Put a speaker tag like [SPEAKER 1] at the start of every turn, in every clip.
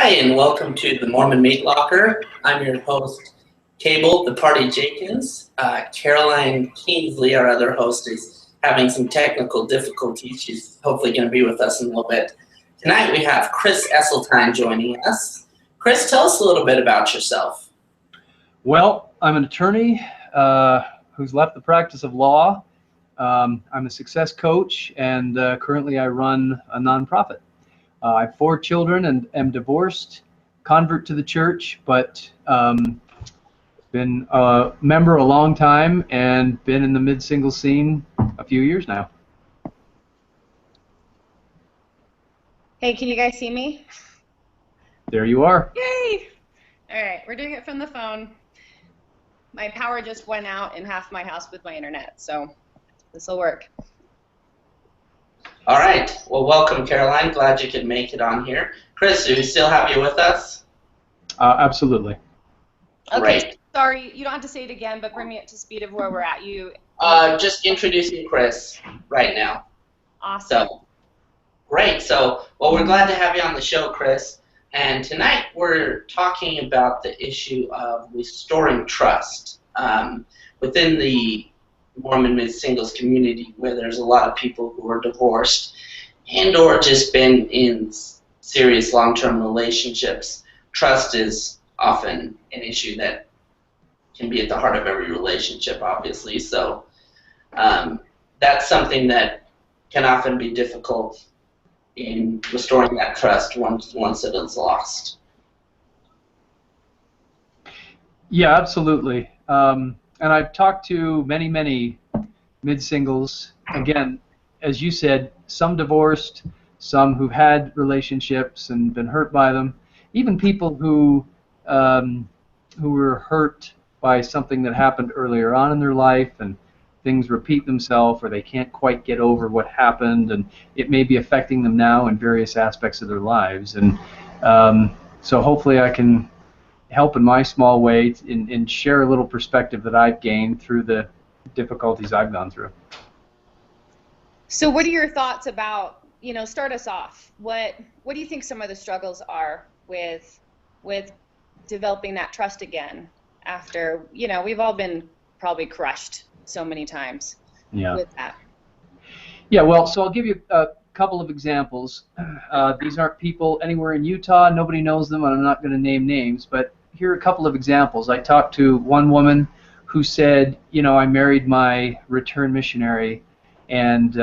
[SPEAKER 1] Hi, and welcome to the Mormon Meat Locker. I'm your host, Cable, the Party Jenkins. Caroline Kingsley, our other host, is having some technical difficulties. She's hopefully going to be with us in a little bit. Tonight we have Chris Esseltine joining us. Chris, tell us a little bit about yourself.
[SPEAKER 2] Well, I'm an attorney who's left the practice of law. I'm a success coach, and currently I run a nonprofit. I have 4 children and am divorced, convert to the church, but been a member a long time and been in the mid-single scene a few years now.
[SPEAKER 3] Hey, can you guys see me?
[SPEAKER 2] There you are.
[SPEAKER 3] Yay! All right, we're doing it from the phone. My power just went out in half my house with my internet, so this will work.
[SPEAKER 1] All right. Well, welcome, Caroline. Glad you could make it on here. Chris, do we still have you with us?
[SPEAKER 2] Absolutely.
[SPEAKER 3] Okay.
[SPEAKER 1] Great.
[SPEAKER 3] Sorry, you don't have to say it again, but bring me up to speed of where we're at.
[SPEAKER 1] Just introducing Chris right now.
[SPEAKER 3] Awesome.
[SPEAKER 1] So, great. So, well, we're glad to have you on the show, Chris. And tonight we're talking about the issue of restoring trust within the Mormon mid-singles community, where there's a lot of people who are divorced and or just been in serious long-term relationships. Trust is often an issue that can be at the heart of every relationship, obviously. So that's something that can often be difficult in restoring that trust once it is lost.
[SPEAKER 2] Yeah, absolutely. And I've talked to many mid-singles. Again, as you said, some divorced, some who've had relationships and been hurt by them, even people who were hurt by something that happened earlier on in their life, and things repeat themselves, or they can't quite get over what happened, and it may be affecting them now in various aspects of their lives. And so hopefully I can help in my small way and share a little perspective that I've gained through the difficulties I've gone through.
[SPEAKER 3] So what are your thoughts about, start us off. What do you think some of the struggles are with developing that trust again after, we've all been probably crushed so many times with that?
[SPEAKER 2] Yeah, well, so I'll give you a couple of examples. These aren't people anywhere in Utah. Nobody knows them, and I'm not going to name names, but here are a couple of examples. I talked to one woman who said, I married my return missionary, and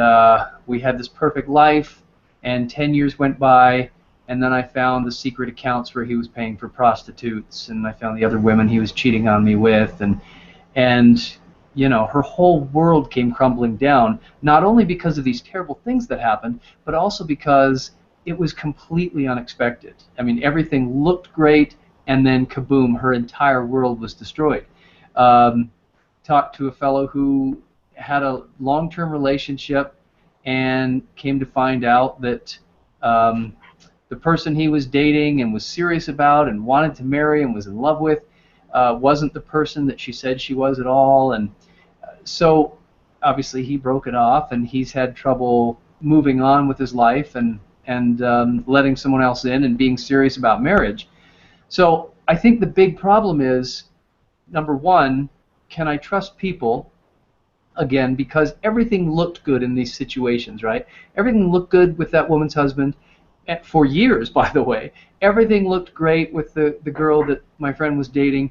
[SPEAKER 2] we had this perfect life, and 10 years went by, and then I found the secret accounts where he was paying for prostitutes, and I found the other women he was cheating on me with, and her whole world came crumbling down, not only because of these terrible things that happened, but also because it was completely unexpected. I mean, everything looked great, and then kaboom, her entire world was destroyed. Talked to a fellow who had a long-term relationship and came to find out that the person he was dating and was serious about and wanted to marry and was in love with wasn't the person that she said she was at all. And so obviously he broke it off, and he's had trouble moving on with his life and letting someone else in and being serious about marriage. So I think the big problem is, number one, can I trust people? Again, because everything looked good in these situations, right? Everything looked good with that woman's husband for years, by the way. Everything looked great with the girl that my friend was dating,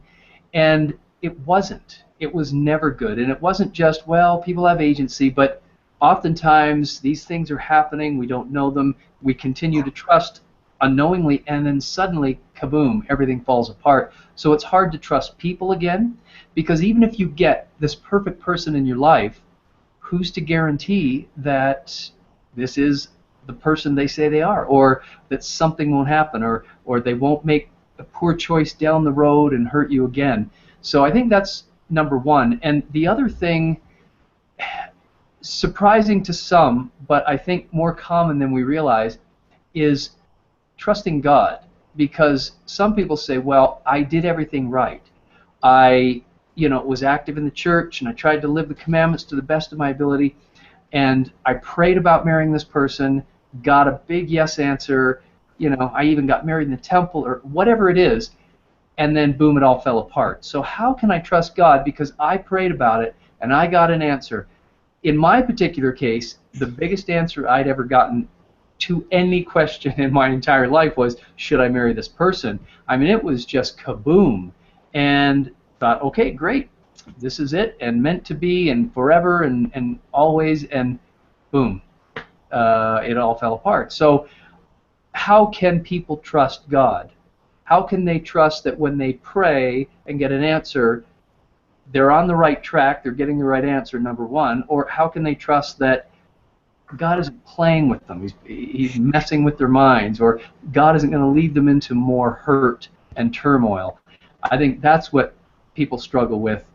[SPEAKER 2] and it wasn't. It was never good. And it wasn't just, well, people have agency, but oftentimes these things are happening, we don't know them, we continue to trust unknowingly, and then suddenly, kaboom, everything falls apart. So it's hard to trust people again, because even if you get this perfect person in your life, who's to guarantee that this is the person they say they are, or that something won't happen, or they won't make a poor choice down the road and hurt you again? So I think that's number one. And the other thing, surprising to some, but I think more common than we realize, is trusting God. Because some people say, well, I did everything right. I was active in the church, and I tried to live the commandments to the best of my ability, and I prayed about marrying this person, got a big yes answer, I even got married in the temple, or whatever it is, and then boom, it all fell apart. So how can I trust God because I prayed about it and I got an answer? In my particular case, the biggest answer I'd ever gotten to any question in my entire life was, should I marry this person? I mean, it was just kaboom. And thought, okay, great, this is it, and meant to be, and forever, and always, and boom, it all fell apart. So how can people trust God? How can they trust that when they pray and get an answer, they're on the right track, they're getting the right answer, number one? Or how can they trust that God isn't playing with them, he's messing with their minds, or God isn't going to lead them into more hurt and turmoil? I think that's what people struggle with,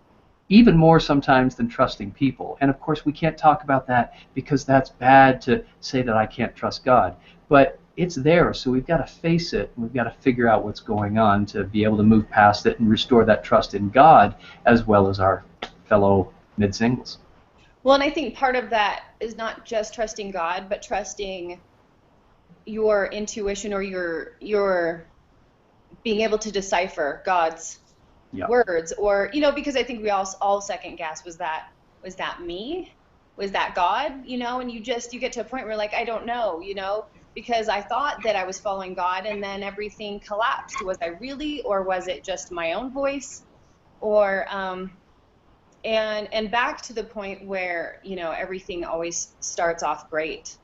[SPEAKER 2] even more sometimes than trusting people. And of course we can't talk about that because that's bad to say that I can't trust God. But it's there, so we've got to face it, and we've got to figure out what's going on to be able to move past it and restore that trust in God as well as our fellow mid-singles.
[SPEAKER 3] Well, and I think part of that is not just trusting God, but trusting your intuition, or your being able to decipher God's words, or because I think we all second guess, was that me? Was that God? And you get to a point where, like, I don't know, because I thought that I was following God, and then everything collapsed. Was I really, or was it just my own voice? Or and back to the point where everything always starts off great.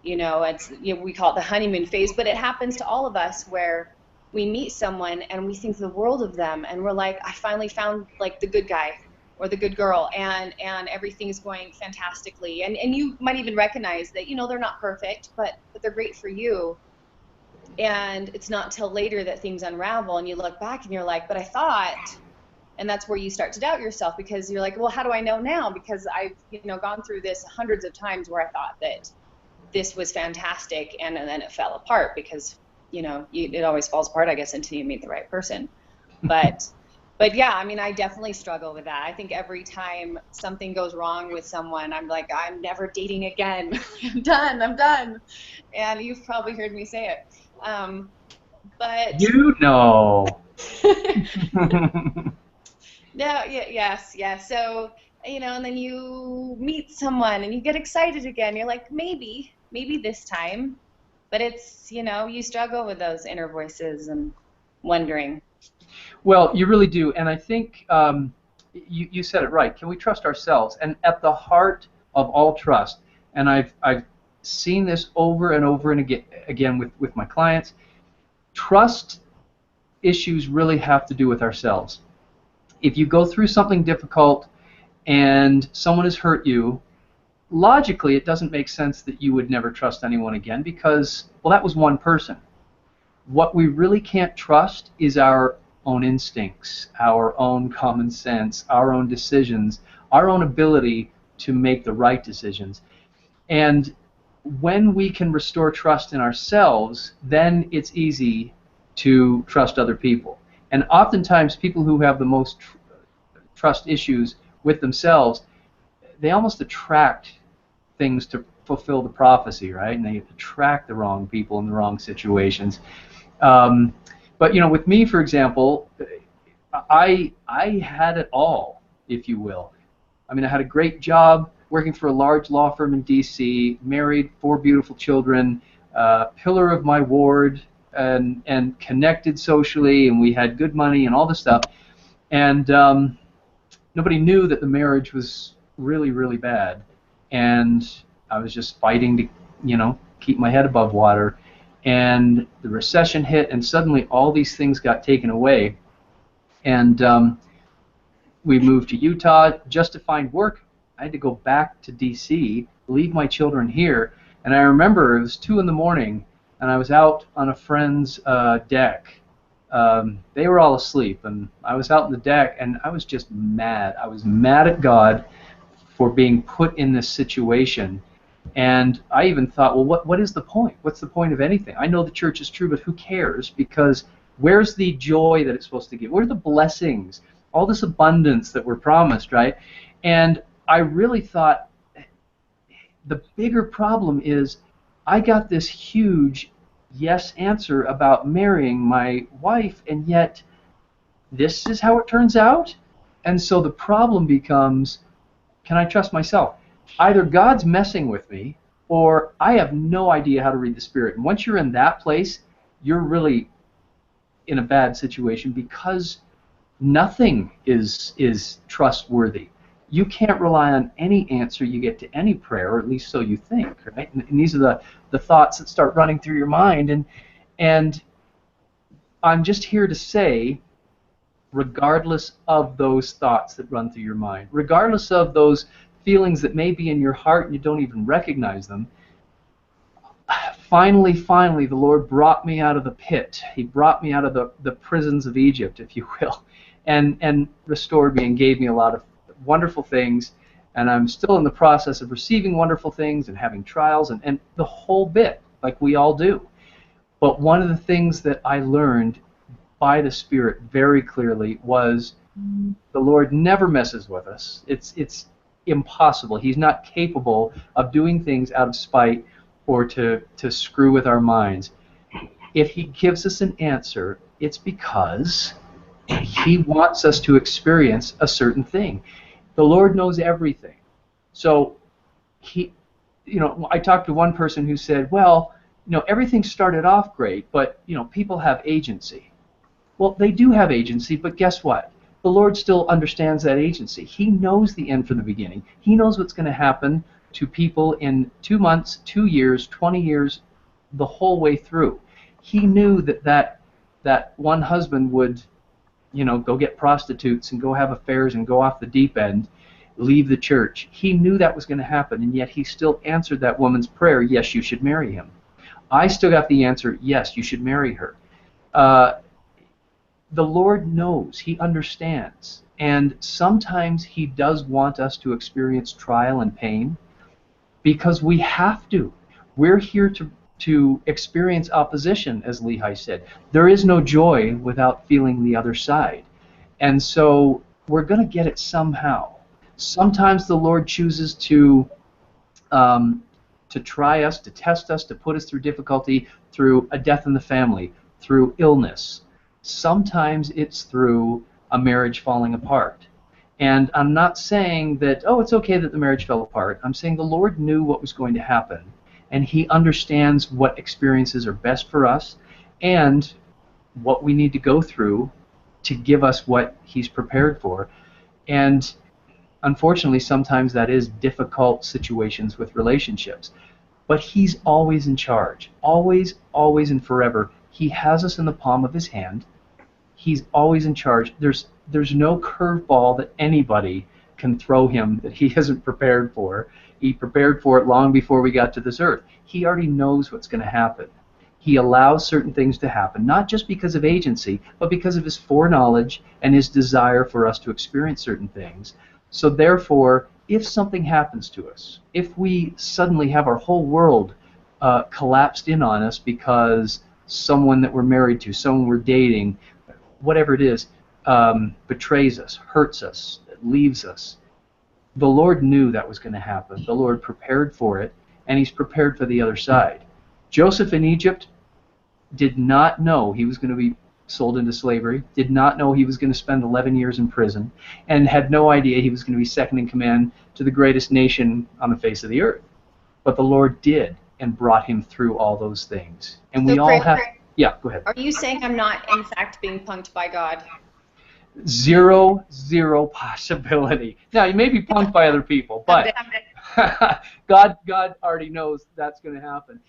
[SPEAKER 3] It's we call it the honeymoon phase, but it happens to all of us where we meet someone and we think the world of them, and we're like, I finally found like the good guy or the good girl, and everything's going fantastically, and you might even recognize that they're not perfect, but they're great for you. And it's not till later that things unravel, and you look back and you're like, but I thought. And that's where you start to doubt yourself, because you're like, well, how do I know now? Because I've gone through this hundreds of times where I thought that this was fantastic, and then it fell apart because it always falls apart, I guess, until you meet the right person. But yeah, I mean, I definitely struggle with that. I think every time something goes wrong with someone, I'm like, I'm never dating again. I'm done. And you've probably heard me say it. But No, yes. So, and then you meet someone and you get excited again. You're like, maybe this time. But it's, you struggle with those inner voices and wondering.
[SPEAKER 2] Well, you really do. And I think you said it right. Can we trust ourselves? And at the heart of all trust, and I've seen this over and over and again with my clients, trust issues really have to do with ourselves. If you go through something difficult and someone has hurt you, logically it doesn't make sense that you would never trust anyone again because, well, that was one person. What we really can't trust is our own instincts, our own common sense, our own decisions, our own ability to make the right decisions. And when we can restore trust in ourselves, then it's easy to trust other people. And oftentimes people who have the most trust issues with themselves, they almost attract things to fulfill the prophecy, right? And they attract the wrong people in the wrong situations. But with me, for example, I had it all, if you will. I mean, I had a great job working for a large law firm in D.C., married, 4 beautiful children, pillar of my ward, and connected socially, and we had good money and all this stuff. And nobody knew that the marriage was really, really bad. And I was just fighting to, keep my head above water. And the recession hit, and suddenly all these things got taken away. And we moved to Utah just to find work. I had to go back to D.C., leave my children here. And I remember it was 2 in the morning, and I was out on a friend's deck. They were all asleep, and I was out on the deck, and I was just mad. I was mad at God for being put in this situation. And I even thought, well, what is the point? What's the point of anything? I know the church is true, but who cares? Because where's the joy that it's supposed to give? Where are the blessings? All this abundance that we're promised, right? And I really thought the bigger problem is I got this huge yes answer about marrying my wife, and yet this is how it turns out? And so the problem becomes, can I trust myself? Either God's messing with me, or I have no idea how to read the Spirit. And once you're in that place, you're really in a bad situation, because nothing is trustworthy. You can't rely on any answer you get to any prayer, or at least so you think, right? And these are the thoughts that start running through your mind. And I'm just here to say, regardless of those thoughts that run through your mind, regardless of those feelings that may be in your heart and you don't even recognize them, finally, the Lord brought me out of the pit. He brought me out of the prisons of Egypt, if you will, and restored me and gave me a lot of wonderful things. And I'm still in the process of receiving wonderful things and having trials and the whole bit, like we all do. But one of the things that I learned by the Spirit very clearly was the Lord never messes with us. It's impossible. He's not capable of doing things out of spite or to screw with our minds. If he gives us an answer, it's because he wants us to experience a certain thing. The Lord knows everything. So I talked to one person who said, well, everything started off great, but people have agency. Well, they do have agency, but guess what? The Lord still understands that agency. He knows the end from the beginning. He knows what's going to happen to people in 2 months, 2 years, 20 years, the whole way through. He knew that one husband would, go get prostitutes and go have affairs and go off the deep end, leave the church. He knew that was going to happen, and yet he still answered that woman's prayer, yes, you should marry him. I still got the answer, yes, you should marry her. The Lord knows. He understands. And sometimes he does want us to experience trial and pain, because we have to. We're here to experience opposition, as Lehi said. There is no joy without feeling the other side. And so we're going to get it somehow. Sometimes the Lord chooses to try us, to test us, to put us through difficulty, through a death in the family, through illness. Sometimes it's through a marriage falling apart. And I'm not saying that, it's okay that the marriage fell apart. I'm saying the Lord knew what was going to happen, and he understands what experiences are best for us and what we need to go through to give us what he's prepared for. And unfortunately, sometimes that is difficult situations with relationships. But he's always in charge. Always, always, and forever. He has us in the palm of his hand. He's always in charge. There's no curveball that anybody can throw him that he hasn't prepared for. He prepared for it long before we got to this earth. He already knows what's going to happen. He allows certain things to happen, not just because of agency, but because of his foreknowledge and his desire for us to experience certain things. So therefore, if something happens to us, if we suddenly have our whole world collapsed in on us because someone that we're married to, someone we're dating, whatever it is, betrays us, hurts us, leaves us, the Lord knew that was going to happen. The Lord prepared for it, and he's prepared for the other side. Joseph in Egypt did not know he was going to be sold into slavery, did not know he was going to spend 11 years in prison, and had no idea he was going to be second in command to the greatest nation on the face of the earth. But the Lord did, and brought him through all those things. And we all have... Yeah, go ahead.
[SPEAKER 3] Are you saying I'm not, in fact, being punked by God?
[SPEAKER 2] Zero possibility. Now, you may be punked by other people, but God already knows that's going to happen.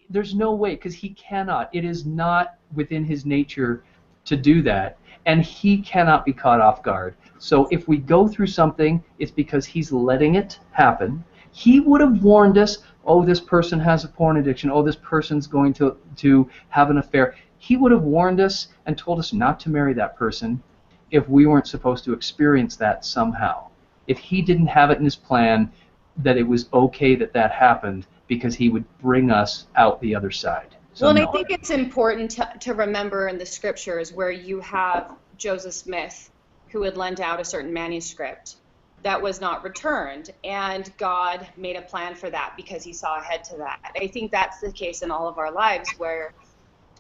[SPEAKER 2] There's no way, because he cannot. It is not within his nature to do that, and he cannot be caught off guard. So if we go through something, it's because he's letting it happen. He would have warned us, this person has a porn addiction, this person's going to have an affair. He would have warned us and told us not to marry that person if we weren't supposed to experience that somehow. If he didn't have it in his plan that it was okay that happened, because he would bring us out the other side. So
[SPEAKER 3] well, and I think it's important to remember in the scriptures where you have Joseph Smith, who would lend out a certain manuscript, that was not returned, and God made a plan for that because he saw ahead to that. I think that's the case in all of our lives, where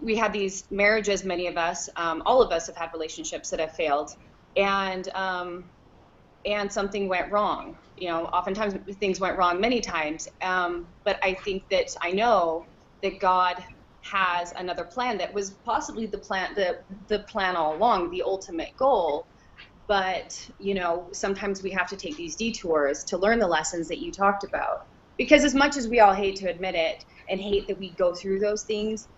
[SPEAKER 3] we have these marriages, many of us, all of us have had relationships that have failed, and something went wrong. Oftentimes things went wrong many times, but I know that God has another plan that was possibly the plan all along, the ultimate goal. But sometimes we have to take these detours to learn the lessons that you talked about, because as much as we all hate to admit it and hate that we go through those things,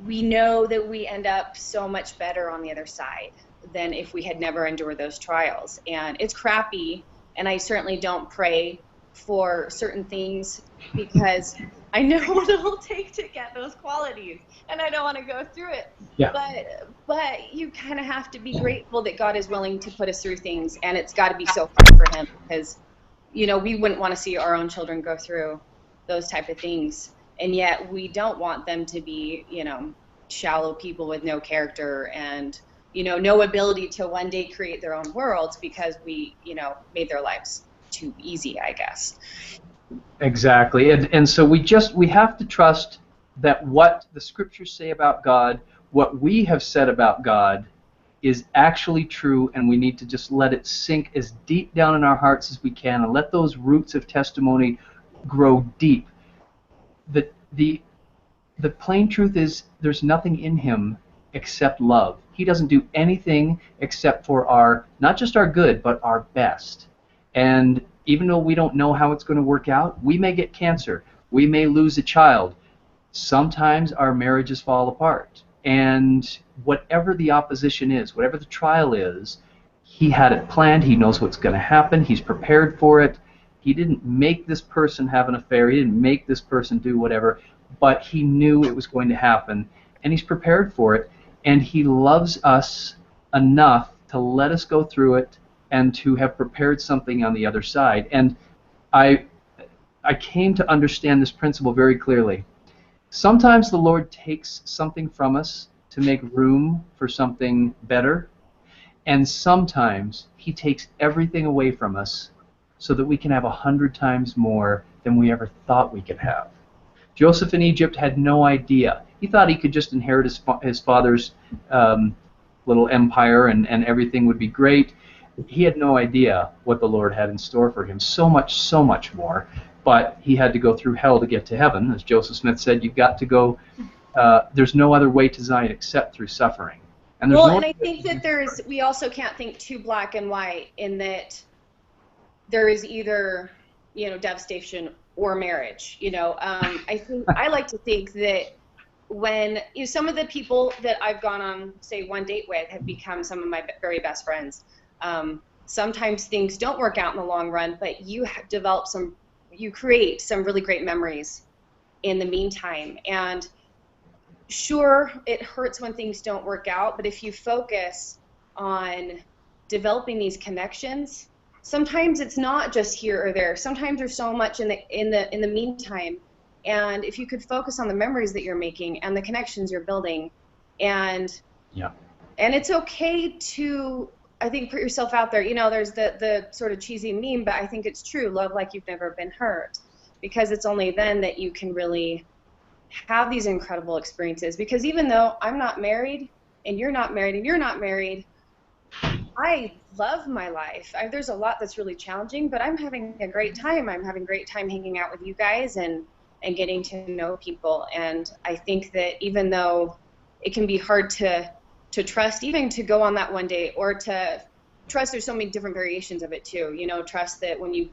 [SPEAKER 3] we know that we end up so much better on the other side than if we had never endured those trials. And it's crappy, and I certainly don't pray for certain things because I know what it will take to get those qualities, and I don't want to go through it.
[SPEAKER 2] Yeah.
[SPEAKER 3] But you kind of have to be grateful that God is willing to put us through things, and it's got to be so hard for him, because we wouldn't want to see our own children go through those type of things, and yet we don't want them to be shallow people with no character and no ability to one day create their own worlds because we made their lives too easy, I guess.
[SPEAKER 2] Exactly, and so we have to trust that what the scriptures say about God, what we have said about God, is actually true, and we need to just let it sink as deep down in our hearts as we can, and let those roots of testimony grow deep. The plain truth is there's nothing in him except love. He doesn't do anything except for not just our good, but our best. And even though we don't know how it's going to work out, we may get cancer, we may lose a child, sometimes our marriages fall apart. And whatever the opposition is, whatever the trial is, he had it planned, he knows what's going to happen, he's prepared for it. He didn't make this person have an affair, he didn't make this person do whatever, but he knew it was going to happen, and he's prepared for it, and he loves us enough to let us go through it and to have prepared something on the other side. And I came to understand this principle very clearly. Sometimes the Lord takes something from us to make room for something better, and sometimes he takes everything away from us so that we can have 100 times more than we ever thought we could have. Joseph in Egypt had no idea. He thought he could just inherit his father's little empire and everything would be great. He had no idea what the Lord had in store for him. So much more. But he had to go through hell to get to heaven. As Joseph Smith said, you've got to go, there's no other way to Zion except through suffering. And
[SPEAKER 3] I think that we also can't think too black and white in that there is either, devastation or marriage. I like to think that when some of the people that I've gone on, say, one date with have become some of my very best friends. Sometimes things don't work out in the long run, but you create some really great memories in the meantime. And sure, it hurts when things don't work out, but if you focus on developing these connections, sometimes it's not just here or there. Sometimes there's so much in the meantime. And if you could focus on the memories that you're making and the connections you're building, and it's okay to, I think, put yourself out there. There's the sort of cheesy meme, but I think it's true. Love like you've never been hurt, because it's only then that you can really have these incredible experiences. Because even though I'm not married, and you're not married, and you're not married, I love my life. There's a lot that's really challenging, but I'm having a great time. I'm having a great time hanging out with you guys and getting to know people. And I think that even though it can be hard to trust, even to go on that one date, or to trust, there's so many different variations of it too. Trust that when you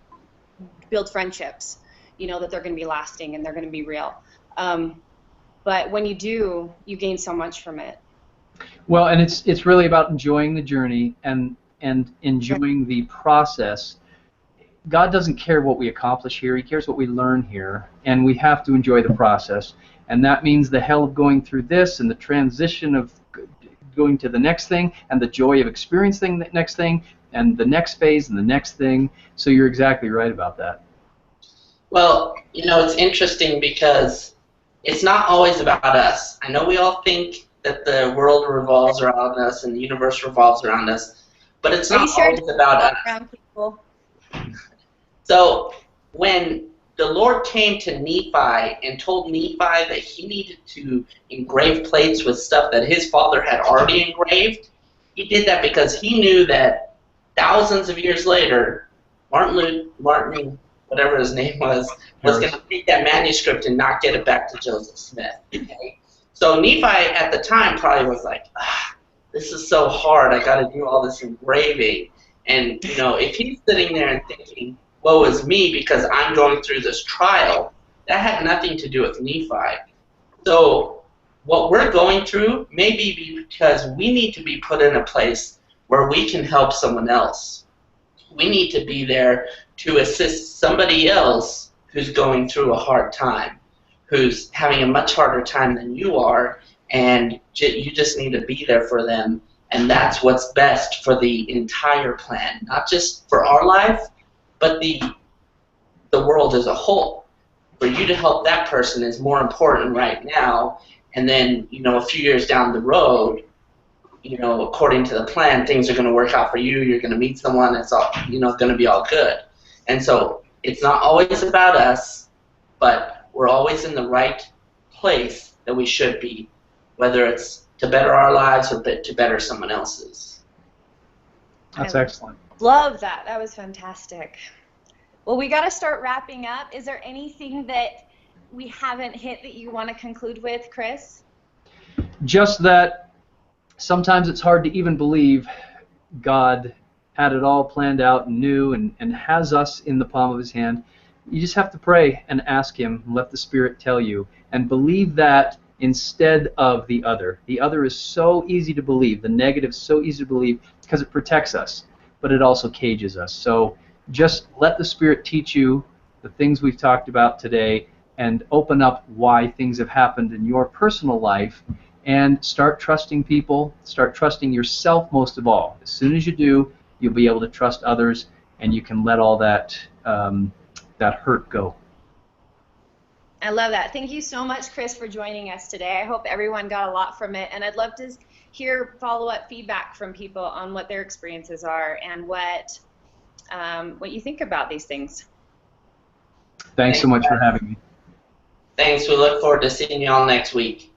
[SPEAKER 3] build friendships, that they're going to be lasting and they're going to be real. But when you do, you gain so much from it.
[SPEAKER 2] Well, and it's really about enjoying the journey and enjoying the process. God doesn't care what we accomplish here. He cares what we learn here, and we have to enjoy the process. And that means the hell of going through this, and the transition of going to the next thing, and the joy of experiencing the next thing, and the next phase, and the next thing. So you're exactly right about that.
[SPEAKER 1] Well, it's interesting because it's not always about us. I know we all think that the world revolves around us and the universe revolves around us, but it's not always about us. So when the Lord came to Nephi and told Nephi that he needed to engrave plates with stuff that his father had already engraved, he did that because he knew that thousands of years later, Martin, whatever his name was going to take that manuscript and not get it back to Joseph Smith. Okay? So Nephi at the time probably was like, this is so hard. I got to do all this engraving. And, you know, if he's sitting there and thinking, woe is me because I'm going through this trial, that had nothing to do with Nephi. So what we're going through may be because we need to be put in a place where we can help someone else. We need to be there to assist somebody else who's going through a hard time, who's having a much harder time than you are, and you just need to be there for them. And that's what's best for the entire plan, not just for our life, but the world as a whole. For you to help that person is more important right now, and then, you know, a few years down the road, you know, according to the plan, things are going to work out for you. You're going to meet someone. It's all, you know, going to be all good. And so it's not always about us, but we're always in the right place that we should be, whether it's to better our lives or to better someone else's.
[SPEAKER 2] That's excellent.
[SPEAKER 3] Love that. That was fantastic. Well, we got to start wrapping up. Is there anything that we haven't hit that you want to conclude with, Chris?
[SPEAKER 2] Just that sometimes it's hard to even believe God had it all planned out and knew and has us in the palm of his hand. You just have to pray and ask him, and let the Spirit tell you, and believe that instead of the other. The other is so easy to believe. The negative is so easy to believe because it protects us, but it also cages us. So just let the Spirit teach you the things we've talked about today and open up why things have happened in your personal life, and start trusting people, start trusting yourself most of all. As soon as you do, you'll be able to trust others, and you can let all that that hurt go.
[SPEAKER 3] I love that. Thank you so much, Chris, for joining us today. I hope everyone got a lot from it, and I'd love to hear follow-up feedback from people on what their experiences are and what you think about these things.
[SPEAKER 2] Thanks so much for having me.
[SPEAKER 1] Thanks. We look forward to seeing you all next week.